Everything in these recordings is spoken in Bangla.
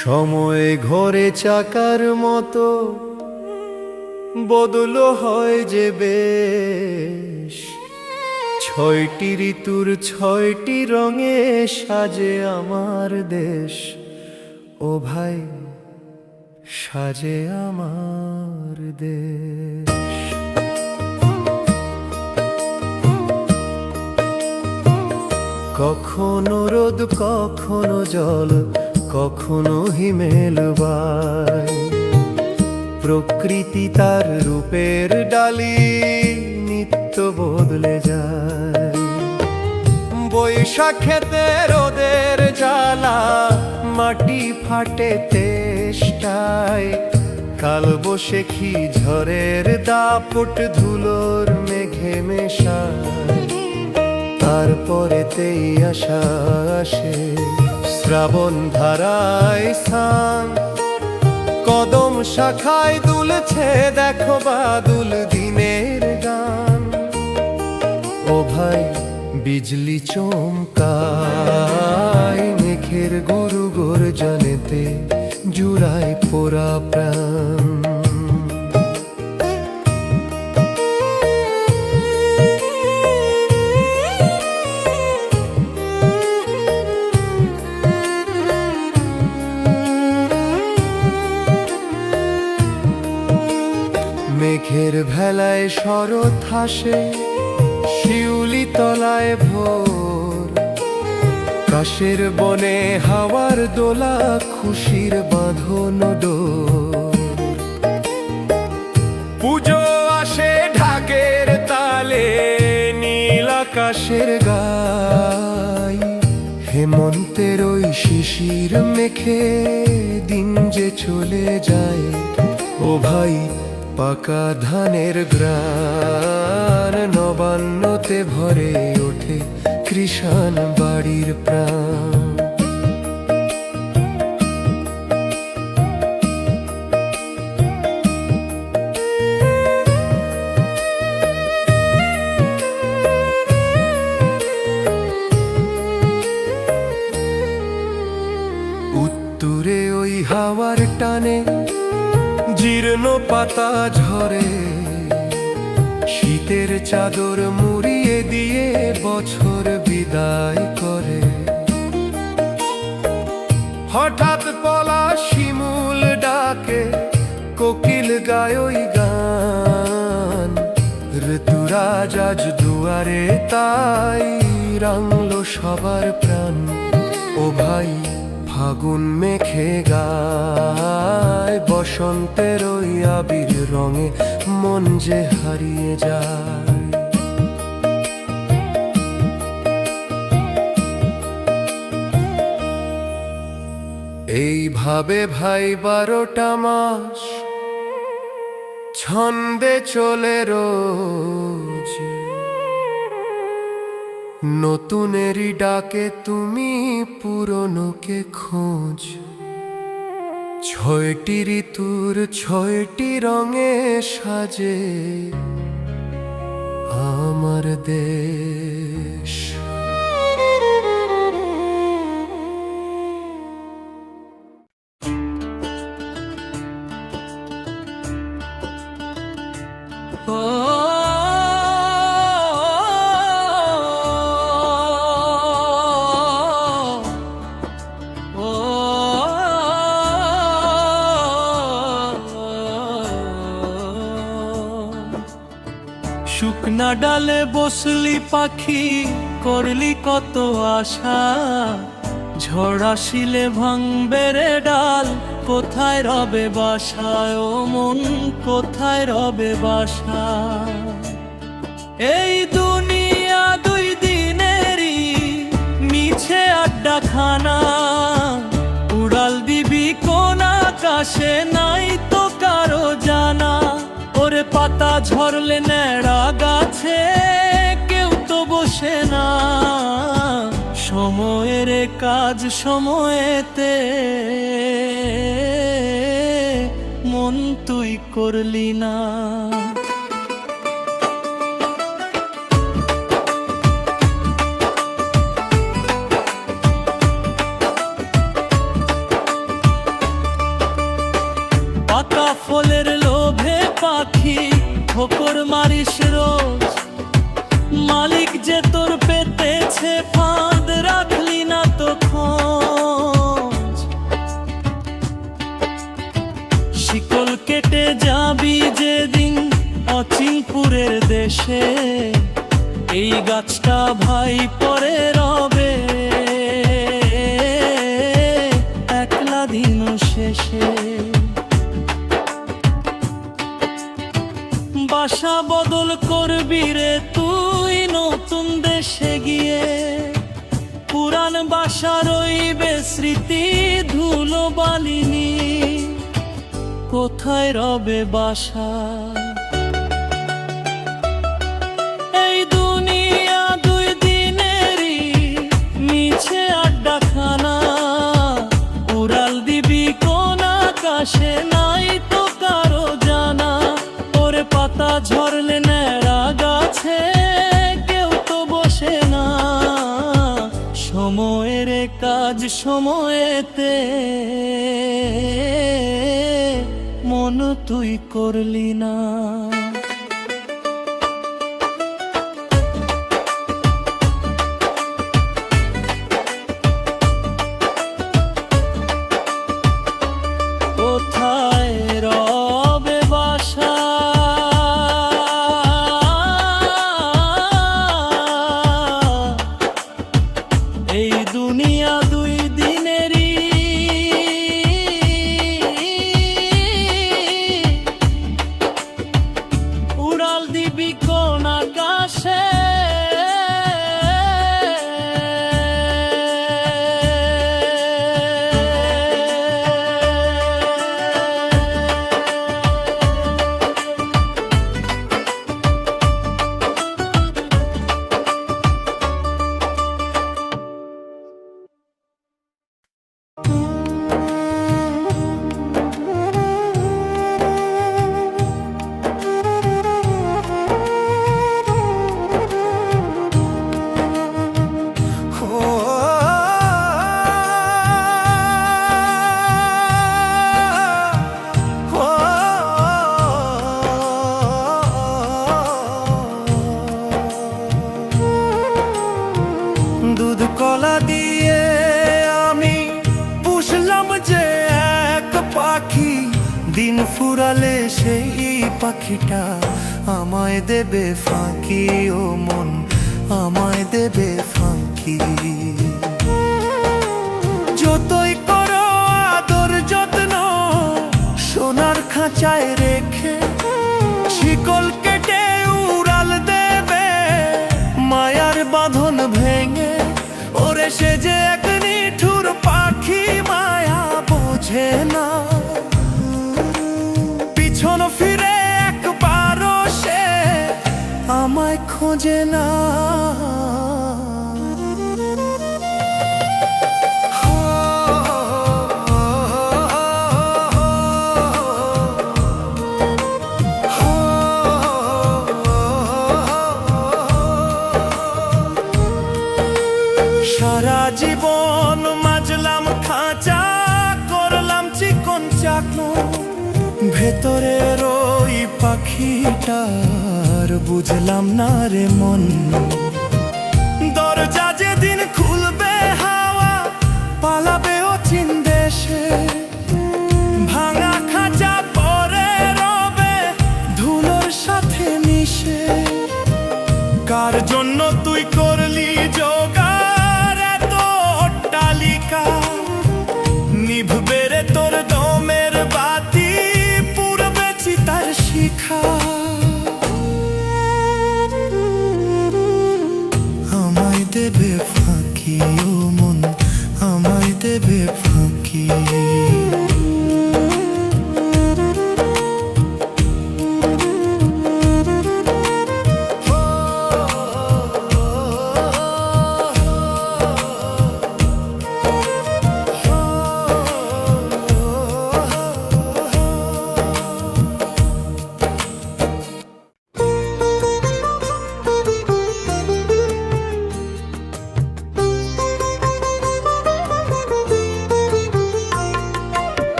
সময় ঘরে চাকার মতো বদল হয় যে বেশ, ছয়টি ঋতুর ছয়টি রঙে সাজে আমার দেশ। ও ভাই সাজে আমার দেশ। কখনো রোদ কখনো জল কখনো হিমেল বায়, প্রকৃতি তার রূপের ডালি নিত্য বদলে যায়। বৈশাখেতে রোদের জ্বালা মাটি ফাটে তেষ্টায়, কালবৈশাখী ঝড়ের দাপট ধুলোর মেঘে মেশায়। তারপরেতেই আশা আসে শ্রাবণ ধারায় স্থান, কদম শাখায় দুলছে দেখো বাদুল দিনের গান। ও ভাই বিজলি চমকায়, মেঘের গুরু গর্জনেতে জুড়ায় পোড়া প্রাণ। মেঘের ভেলায় শরৎ হাসে, শিউলি তলায় ভোর, কাশের বনে হাওয়ার দোলা খুশির বাঁধন ডোর। পুজো আসে ঢাকের তালে নীল আকাশের গায়, হেমন্তের ওই শিশির মেখে দিন যে চলে যায়। ও ভাই পাকা ধানের গ্রান নবান্নতে ভরে ওঠে কৃষাণ বাড়ির প্রাণ। উত্তরে ওই হাওয়ার টানে জীর্ণ পাতা ঝরে, শীতের চাদর মুড়িয়ে দিয়ে বছর বিদায় করে। হঠাৎ পলা শিমুল ডাকে, কোকিল গায় ওই গান, ঋতুরাজ আজ দুয়ারে তাই রাঙলো সবার প্রাণ। ও ভাই ফাগুন মেঘে গায়, বসন্তের ওই আবির রঙে মন যে হারিয়ে যায়। এইভাবে ভাই 12টা মাস ছন্দে চলে রোজ, নতুনেরই ডাকে তুমি পুরনোকে খোঁজ। ছয়টি ঋতুর ছয়টি রঙে সাজে আমার দেশ। শুকনা ডালে বসলি পাখি, করলি কত আশা, ঝড় আসিলে ভাঙবে রে ডাল, কোথায় রবে বাসা ও মন, কোথায় রবে বাসা। এই দুনিয়া দুই দিনেরই মিছে আড্ডা খানা, উড়াল দিবি কোন আকাশে নাই তো কারো জানা। ওরে পাতা ঝরলে ন্যাড়া গাছে কেউ তো বসে না, সময়ের কাজ সময়েতে মন তুই করলি না। সাফল্যের লোভে পাখি ঠোকর মারিস রোজ, মালিক যে তোর পেতেছে ফাঁদ, রাখলি না তো খোঁজ। শিকল কেটে যাবি যেদিন অচিনপুরের দেশে, এই গাছটা ভাই পরে রবে একলা দিন শেষে। বাসা বদল করবি রে তুই নতুন দেশে গিয়ে, পুরান বাসা রইবে স্মৃতি ধুলো বালিনি, কোথায় রবে বাসা? এই দুনিয়া দুই দিনেরই মিছে আড্ডাখানা, উড়াল দিবি কোন আকাশে নাই তো কারো জানা। ওরে পাতা ঝরলে ন্যাড়া গাছে কেউ তো বসে না, সময়ের কাজ সময়েতে মন তুই করলি না। কোথায় রবে বাসা? এই দুনিয়া দুই দিনেরই উড়াল দিবি কোন আকাশে? দুধ কলা দিয়ে আমি পুষলাম যে এক পাখি, দিন ফুরালে সেই পাখিটা আমায় দেবে ফাঁকি, ও মন আমায় দেবে ফাঁকি। যতই করো আদর যত্ন সোনার খাঁচায় রেখে, শিকল কেটে উড়াল দেবে মায়ার বাঁধন ভেঙে। ওরে সে যে এক নিঠুর পাখি মায়া বোঝে না, পিছন ফিরে একবারও সে আমায় খোঁজে না। সারা জীবন মাজলাম খাঁচা, করলাম চিকন চাকু, ভেতরের ওই পাখিটার বুঝলাম না রে মন। দরজা যেদিন খুলবে হাওয়া পালাবে অচিন দেশে, ভাঙা খাঁচা পরে রবে ধুলোর সাথে মিশে। কার জন্য তুই করলি জোগাড় এত অট্টালিকা, নিভবে রে তোর দমের বাতি, পুড়বে চিতার শিখা। আমায় দেবে ফাঁকি, ও মন আমায় দেবে ফাঁকি।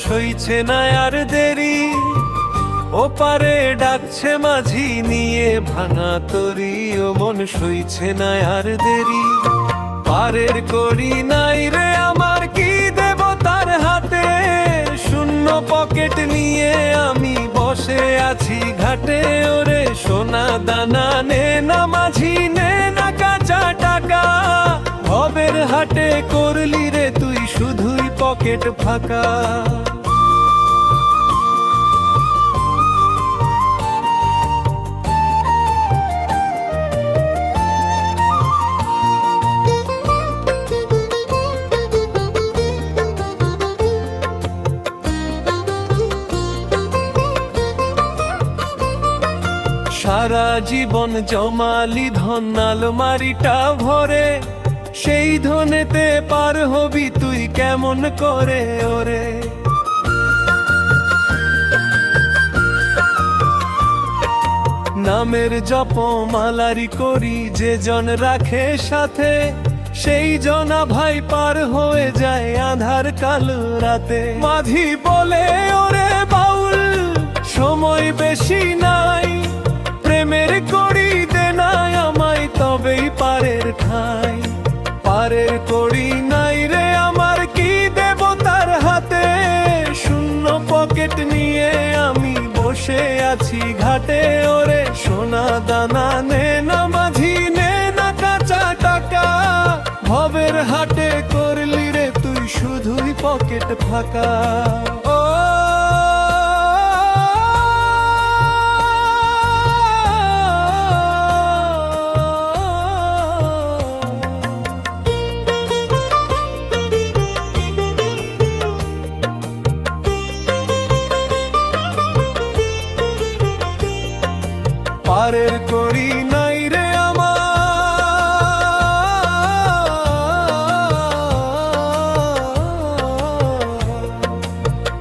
সইছে না আর দেরি, ওপারে ডাকছে মাঝি নিয়ে ভাঙা তরি, ও মন সইছে না আর দেরি। পারের করি নাই রে আমার, কি দেব তার হাতে, শূন্য পকেট নিয়ে আমি বসে আছি ঘাটে। ওরে সোনা দানা নে না মাঝি, নে না কাঁচা টাকা, ভবের হাটে করলি রে তুই শুধুই পকেট ফাঁকা। সারা জীবন জমালি ধন আলমারিটা ভরে, সেই ধনেতে পার হবি তুই কেমন করে ওরে। নামের জপমালারি করি যে জন রাখে সাথে, সেই জনা ভাই পার হয়ে যায় আধার কালো রাতে। মাঝি বলে ওরে বাউল সময় বেশি নাই, প্রেমের করি দে নাই আমায় তবেই পারের ঠাই। পারের করি নাই রে আমার, কি দেব তার হাতে, শূন্য পকেট নিয়ে আমি বসে আছি ঘাটে। ওরে সোনা দানা নে না মাঝি, নে না কাঁচা টাকা, ভবের হাটে করলি রে তুই শুধুই পকেট ফাঁকা। ও পারের করি নাই রে আমার,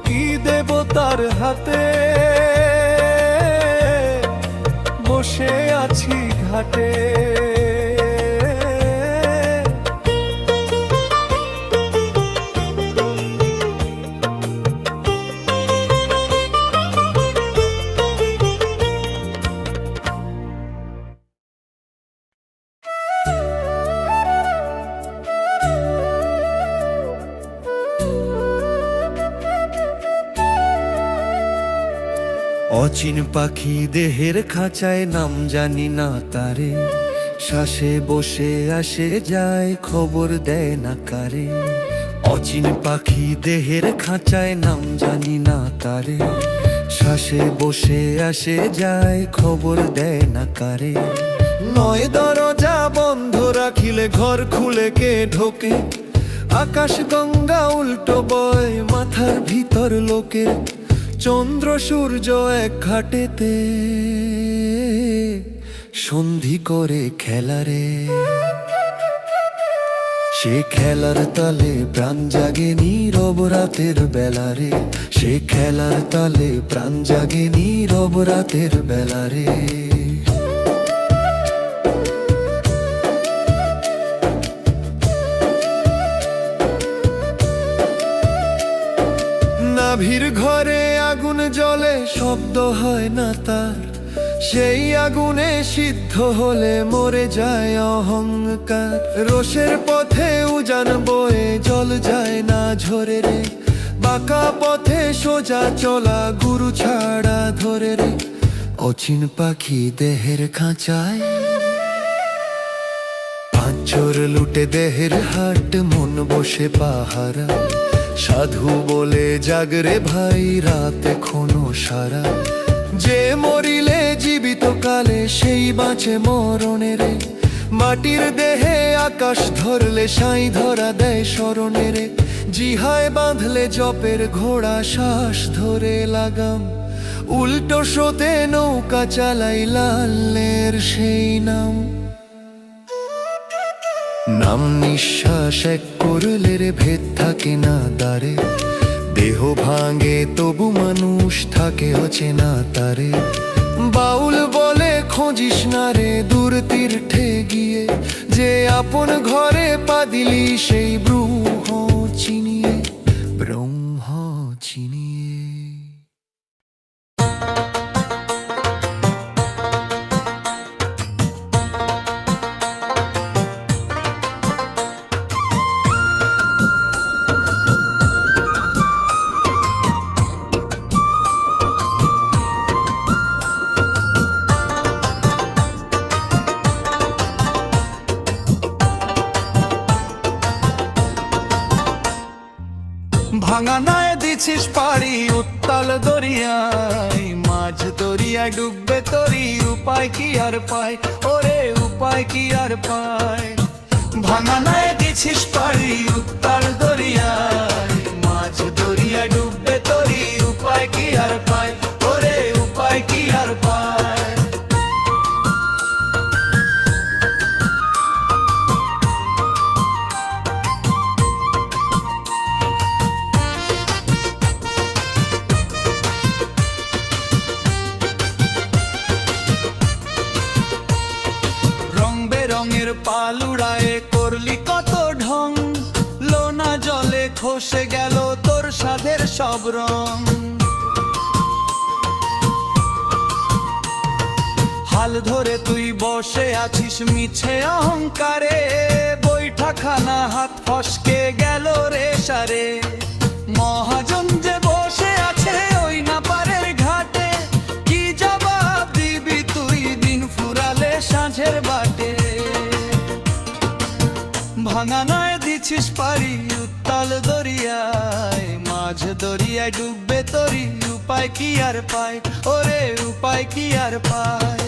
কি দেব তার হাতে, বসে আছি ঘাটে। অচিন পাখি দেহের খাঁচায়, নাম জানি না তারে, শ্বাসে বসে আসে যায় খবর দেয় না কারে। অচিন পাখি দেহের খাঁচায়, নাম জানি না তারে, শ্বাসে বসে আসে যায় খবর দেয় না কারে। নয় দরজা বন্ধ রাখিলে ঘর খুলে কে ঢোকে, আকাশ গঙ্গা উল্টো বয় মাথার ভিতর লোকে। চন্দ্র সূর্য এক ঘাটেতে সন্ধি করে খেলারে, সে খেলার তালে প্রাণ জাগে নীরব রাতের বেলারে, সে খেলার তালে প্রাণ জাগে নীরব রাতের বেলারে। নাভির ঘরে আগুন জ্বলে শব্দ হয় না তার, সেই আগুনে সিদ্ধ হলে মরে যায় অহংকার। রোষের পথে উজান বয়ে জল যায় না ঝরে রে, বাঁকা পথে সোজা চলা গুরু ছাড়া ধরে রে। অচিন পাখি দেহের খাঁচায়, পাঁচর লুটে দেহের হাট, মন বসে পাহারা। সাধু বলে জাগরে ভাই রাত এখনো সারা, যে মরিলে জীবিত কালে সেই বাঁচে মরণে রে। মাটির দেহে আকাশ ধরলে সাই ধরা দেয় স্মরণে রে, জিহায় বাঁধলে জপের ঘোড়া শ্বাস ধরে লাগাম। উল্টো স্রোতে নৌকা চালাই লালের সেই নাম। নাম নিঃশ্বাস এক করলে রে ভেদ থাকে না দ্বারে, দেহ ভাঙে তবু মানুষ থাকে অচেনা তারে। বাউল বলে খোঁজিস না রে দূর তীর্থে গিয়ে, যে আপন ঘরে পা দিলি সেই ব্রহ্ম চিনিয়ে, ব্রহ্ম চিনিয়ে। চিনিয়ে। ভাঙানায় দিছিস পারি উত্তাল দরিয়ায়, মাঝ দরিয়ায় ডুববে তরি, উপায় কি আর পায়, ওরে উপায় কি আর পায়। ভাঙানায় দিছিস পারি উত্তাল দরিয়ায়, মাঝ দরিয়ায় ডুববে তরি, উপায় কি আর পায়, ওরে উপায় কি আর পায়। রঙের পালুড়ায় করলি কত ঢং, লোনা জলে খসে গেল তোর সাধের সব রং। হাল ধরে তুই বসে আছিস মিছে অহংকারে, বৈঠাখানা হাত ফসকে গেল রে সারে। মহাজন যে বসে আছে ওই না পারের ঘাটে, কি জবাব দিবি তুই দিন ফুরালে সাঁঝের বাটে। ভাঙানায় দিছিস পারি উত্তাল দরিয়ায়, মাঝ দরিয়ায় ডুববে তরি, উপায় কি আর পায়, ওরে উপায় কি আর পায়।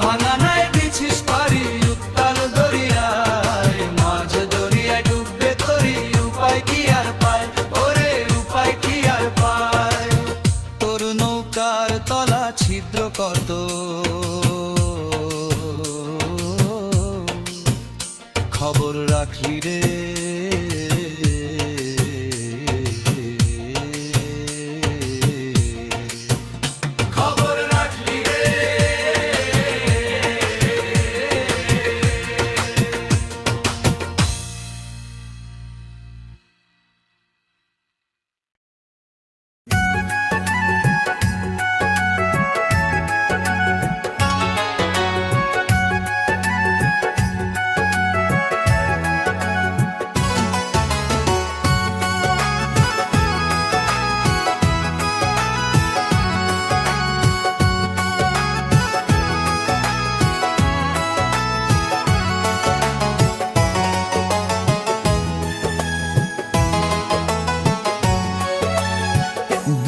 ভাঙানায় দিছিস পারি উত্তাল দরিয়ায়, মাঝ দরিয়ায় ডুববে তরি, উপায় কি আর পায়, ওরে উপায় কি আর পায়। তোর নৌকার তলা ছিদ্র কত, খবর রাখলি রে। খবর রাখলি রে।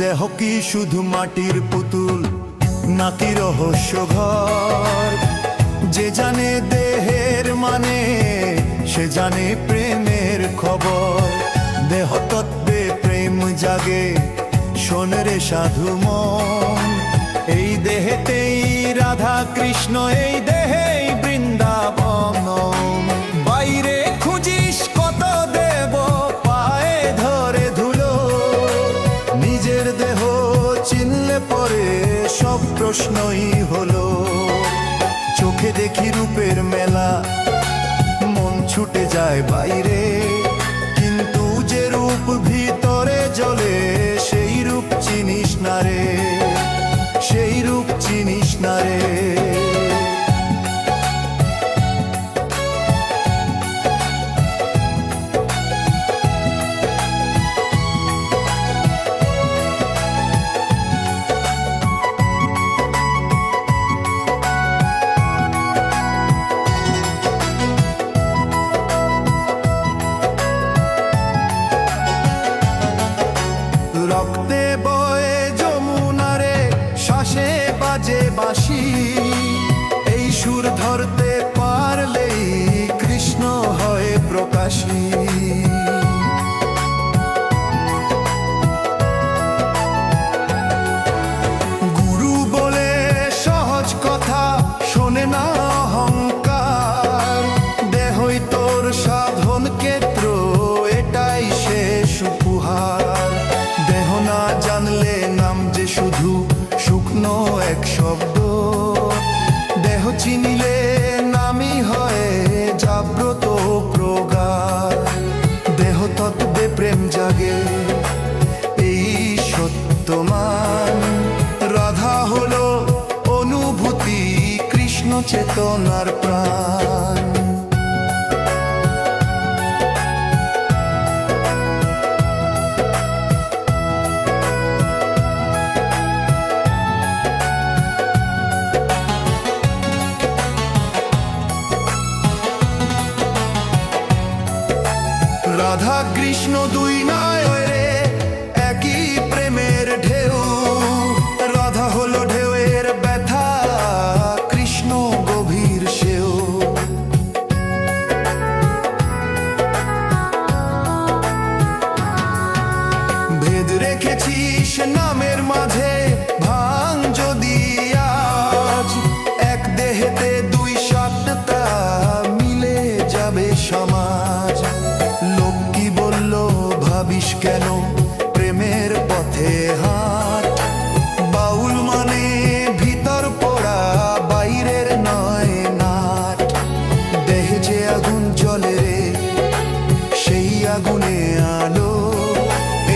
দেহ কি শুধু মাটির পুতুল নাকি রহস্য ঘর, যে জানে দেহের মানে সে জানে প্রেমের খবর। দেহ তত্ত্বে প্রেম জাগে শোন রে সাধু মন, এই দেহেতেই রাধা কৃষ্ণ, এই দেহেই বৃন্দাবন। বাইরে খুঁজিস কত দেব পায়ে ধরে ধুলো, নিজের দেহ চিনলে পরে সব প্রশ্নই হলো। চোখে দেখি রূপের মেলা, মন ছুটে যায় বাইরে, কিন্তু যে রূপ ভিতরে জ্বলে সেই রূপ চিনিস না রে, সেই রূপ চিনিস না রে। রক্তে বয়ে যমুনারে, শ্বাসে বাজে বাঁশি, এই সুর ধরতে পারলেই কৃষ্ণ হয় প্রকাশী। গুরু বলে সহজ কথা শোনে না অহংকার, দেহই তোর সাধন ক্ষেত্র, এটাই শেষ উপহার। দেহ না জানলে নাম যে শুধু শুকনো এক শব্দ, দেহ চিনিলে নামই হয় জাগ্রত প্রগাঢ়। দেহ তত্ত্বে প্রেম জাগে, এই বর্তমান। রাধা হলো অনুভূতি, কৃষ্ণ চেতনার প্রাণ। রাধা কৃষ্ণ দুই নয়নে একই প্রেমের ঢেউ। রাধা হলো ঢেউয়ের ব্যথা, কৃষ্ণ গভীর সেও। ভেদ রেখেছিস নামের মাঝে, ভাঙ যদি আজ। এক দেহেতে দুই সত্তা, মিলে যাবে সমাজ। লোক কি বলল ভাবিস কেন, প্রেমের পথে হাট। বাউল মানে ভিতর পোড়া, বাইরের নয় নাট। দেহে যে আগুন জ্বলে রে, সেই আগুনে আলো।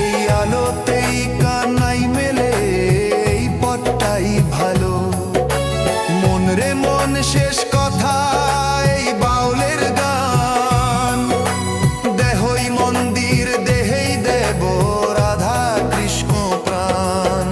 এই আলোতেই কানাই মেলে, এই পথটাই ভালো। মন রে মন শেষ কথা এই বাউলের গান। দেহই মন্দির, দেহেই দেব, রাধা কৃষ্ণ প্রাণ।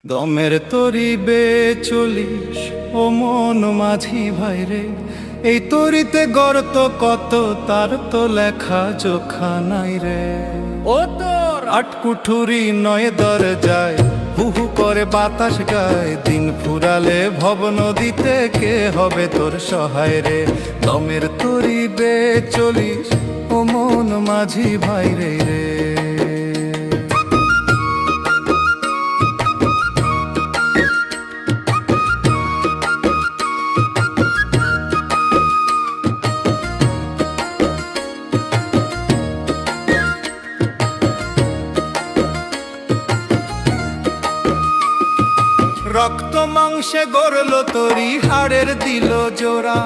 দমের তরি বে চলিস ও মন মাঝি ভাইরে। এই তরিতে গর্ত কত, তার তো লেখা জোখা নাই রে। ও তোর আটকুঠুরি নয় দরজায়, হু হু করে বাতাস গায়। দিন ফুরালে ভব নদীতে, কে হবে তোর সহায় রে। দমের তরি বে চলিস ও মন মাঝি ভাইরে রে। রক্ত মাংসে গড়ল তরি, হাড়ের দিল জোড়া।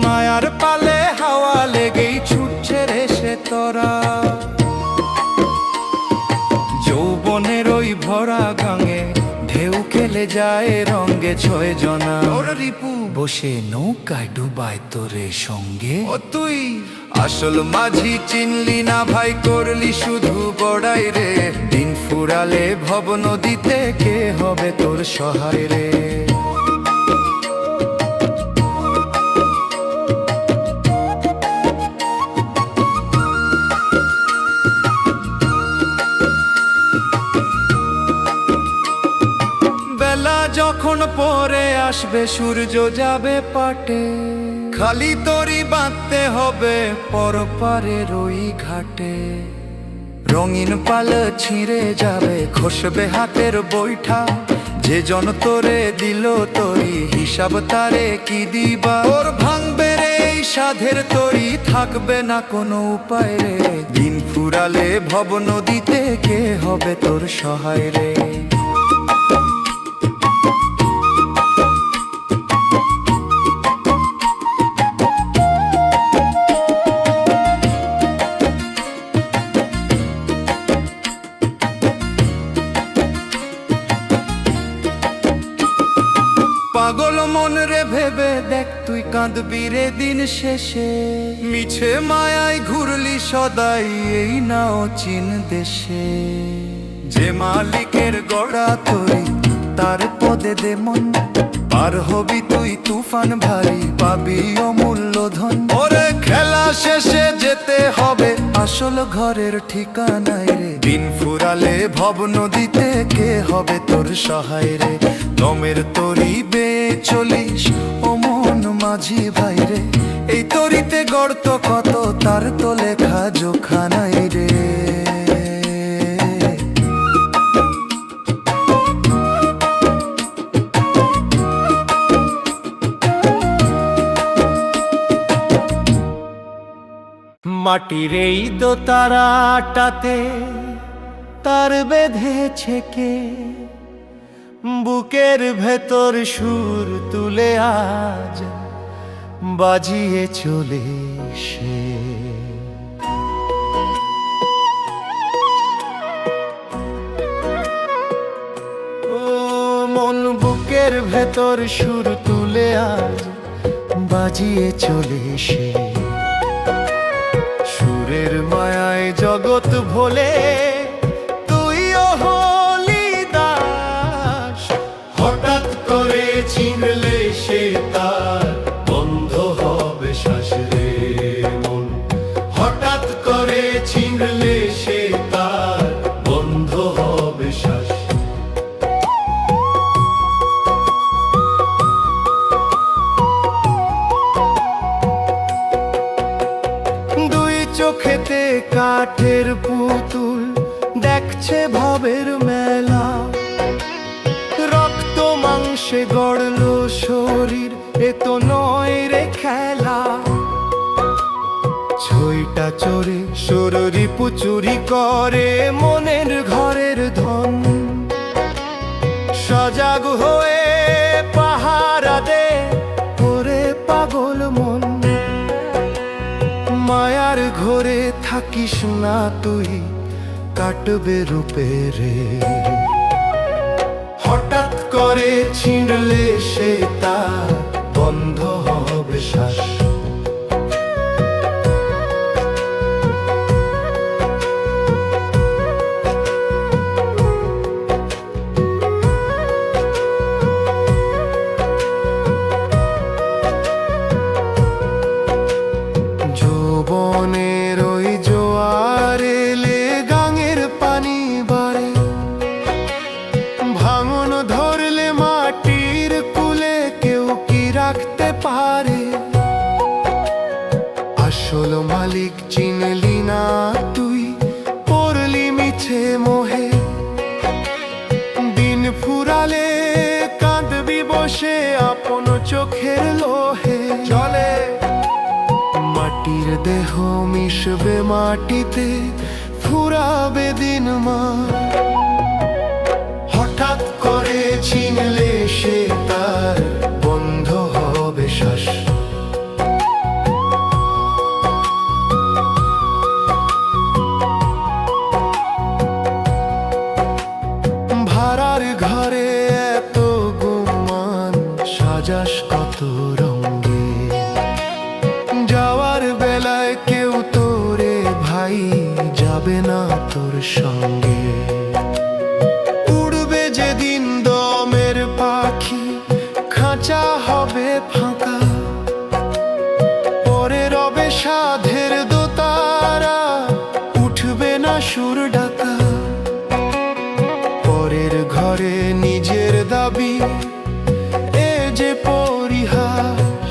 মায়ার পালে হাওয়া লেগেই ছুটছে রে সে তোরা। যৌবনের ওই ভরা গাঙে ঢেউ খেলে যায় রঙ্গে ছয় জনা। ওর রিপু বসে নৌকায় ডুবায় তোরে সঙ্গে। ও তুই আসল মাঝি চিনলি না ভাই, করলি শুধু বড়াই রে। দিন ফুরালে ভব নদীতে, কে হবে তোর সহায় রে। বেলা যখন পরে আসবে, সূর্য যাবে পাটে। খালি তরি বাঁধতে হবে পরপারের ওই ঘাটে। রঙিন পাল ছিঁড়ে যাবে, খসবে হাতের বৈঠা। যে জন তোরে দিল তরি, হিসাব তারে কি দিবা। ওর ভাঙবে রে এই সাধের তরি, থাকবে না কোনো উপায় রে। দিন ফুরালে ভব নদীতে, কে হবে তোর সহায় রে। পাগল মন রে ভেবে দেখ, তুই কাঁদবি রে দিন শেষে। মিছে মায়ায় ঘুরলি সদাই এই নাও চিন দেশে। যে মালিকের গড়া তরি, তার পদে দে মন। পার হবি তুই তুফান ভারী, পাবি অমূল্য ধন। ওরে খেলা শেষে যেতে হবে আসল ঘরের ঠিকানায় রে। দিন ফুরালে ভব নদীতে, কে হবে তোর সহায় রে। দমের তরি বে চলিস ও মন মাঝি ভাই রে। এই তরিতে গর্ত কত, তার তো লেখা জোখা নাই রে। মাটির এই দোতারাটাতে তার বেঁধেছে কে। বুকের ভেতর সুর তুলে আজ বাজিয়ে চলে সে। ও মন বুকের ভেতর সুর তুলে আজ বাজিয়ে চলে সে। সুরের মায়ায় জগৎ ভোলে তুইও হলি দাস। হঠাৎ করে চিনলে সে তার বন্ধ হবে শ্বাস রে মন। হঠাৎ করে চিনলে সে তার বন্ধ হবে শ্বাস। চোখেতে কাঠের পুতুল দেখছে ভাবের মেলা। রক্ত মাংসে গড়ল শরীর, এ তো নয় রে খেলা। ছইটা চড়ে শরীর পুচুরি করে মনের ঘরের ধন। সজাগ হয়ে পাহারা দে ওরে পাগল মন। মায়ার ঘরে থাকিস না তুই, কাটবে রূপে রে। হঠাৎ করে ছিঁড়লে সে তার বন্ধ হবে শ্বাস। যৌবনের ওই জোয়ার এলে গাঙের পানি বাড়ে। ভাঙন ধরলে মাটির কুলে কেউ কি রাখতে পারে। আসল মালিক চিনলি না তুই, পড়লি মিছে মোহে। দিন ফুরালে কাঁদবি বসে আপন চোখের লোহে। চলে মাটির দেহ মিশবে মাটিতে, ফুরাবে দিন মা। হঠাৎ করে চিনলে সে তার বন্ধ হবে শ্বাস। ভাড়ার ঘরে এত গুমান সাজাস কত রঙে। যাওয়ার বেলায় কেউ তোরে ভাই যাবে না তোর সঙ্গে। উড়বে যেদিন দমের পাখি, খাঁচা হবে ফাঁকা। পরে রবে সাধের দোতারা, উঠবে না সুর ডাকা। পরের ঘরে নিজের দাবি, এ যে পরিহাস।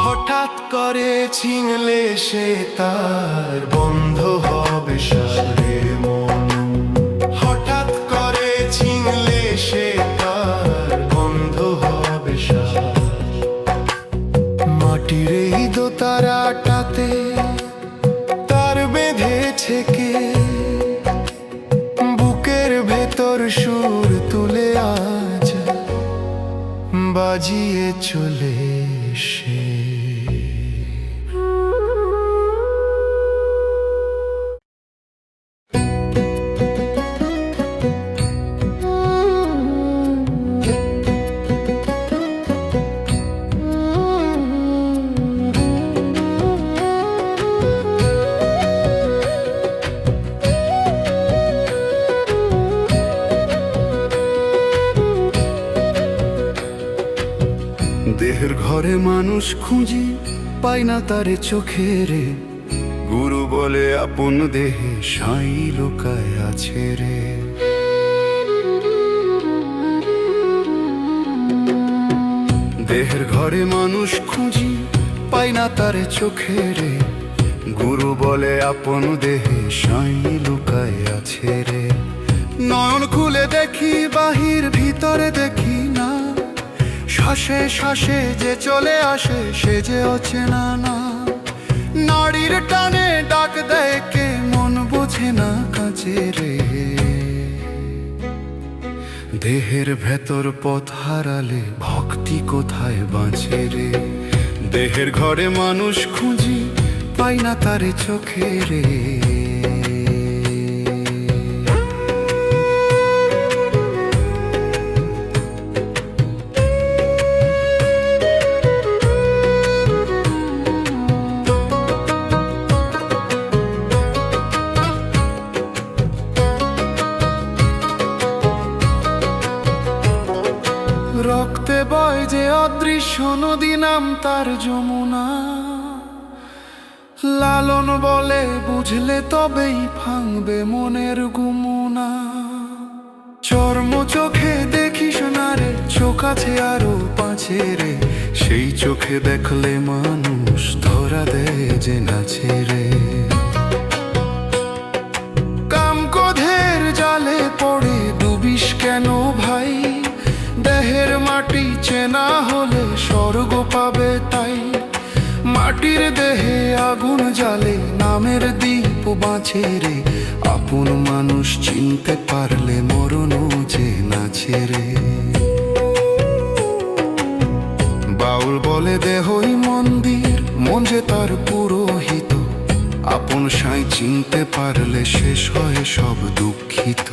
হঠাৎ করে ছিনলে সে তার বন্ধ হবে শ্বাস রে মন। হঠাৎ করে ছিনলে সে তার বন্ধ হবে শ্বাস। মাটির এই দোতারাটাতে তার বেঁধেছে কে। বুকের ভেতর সুর তুলে আজ বাজিয়ে চলে সে। দেহের ঘরে মানুষ খুঁজি, পাই না তারে চোখে রে। গুরু বলে আপন দেহে সাই লুকায় আছে রে। দেহের ঘরে মানুষ খুঁজি, পাই না তারে চোখে রে। গুরু বলে আপন দেহে সাই লুকায় আছে রে। নয়ন খুলে দেখি বাহির, ভিতরে দেখি না। শ্বাসে শ্বাসে যে চলে আসে সে যে অচেনা না। নাড়ির টানে ডাক দেয় কে, মন বোঝে না কাছে রে। দেহের ভেতর পথ হারালে ভক্তি কোথায় বাঁচে রে? দেহের ঘরে মানুষ খুঁজি, পাই না তারে চোখে রে। রক্তে বয় যে অদৃশ্য নদী, নাম তার যমুনা। লালন বলে বুঝলে তবেই ভাঙবে মনের গুমুনা। চর্ম চোখে দেখিস না রে, চোখ আছে আরো পাঁচে রে। সেই চোখে দেখলে মানুষ ধরা দেয় যে নাচে রে। কাম ক্রোধের জালে পড়ে ডুবিস কেন ভাই? দেহের মাটি চেনা হলে স্বর্গ পাবে তাই। মাটির দেহে আগুন জ্বালে, নামের দীপ বাঁচে রে। আপন মানুষ চিনতে পারলে মরণও যে নাচে রে। বাউল বলে দেহই মন্দির, মন যে তার পুরোহিত। আপন সাই চিনতে পারলে শেষ হয় সব দুঃখিত।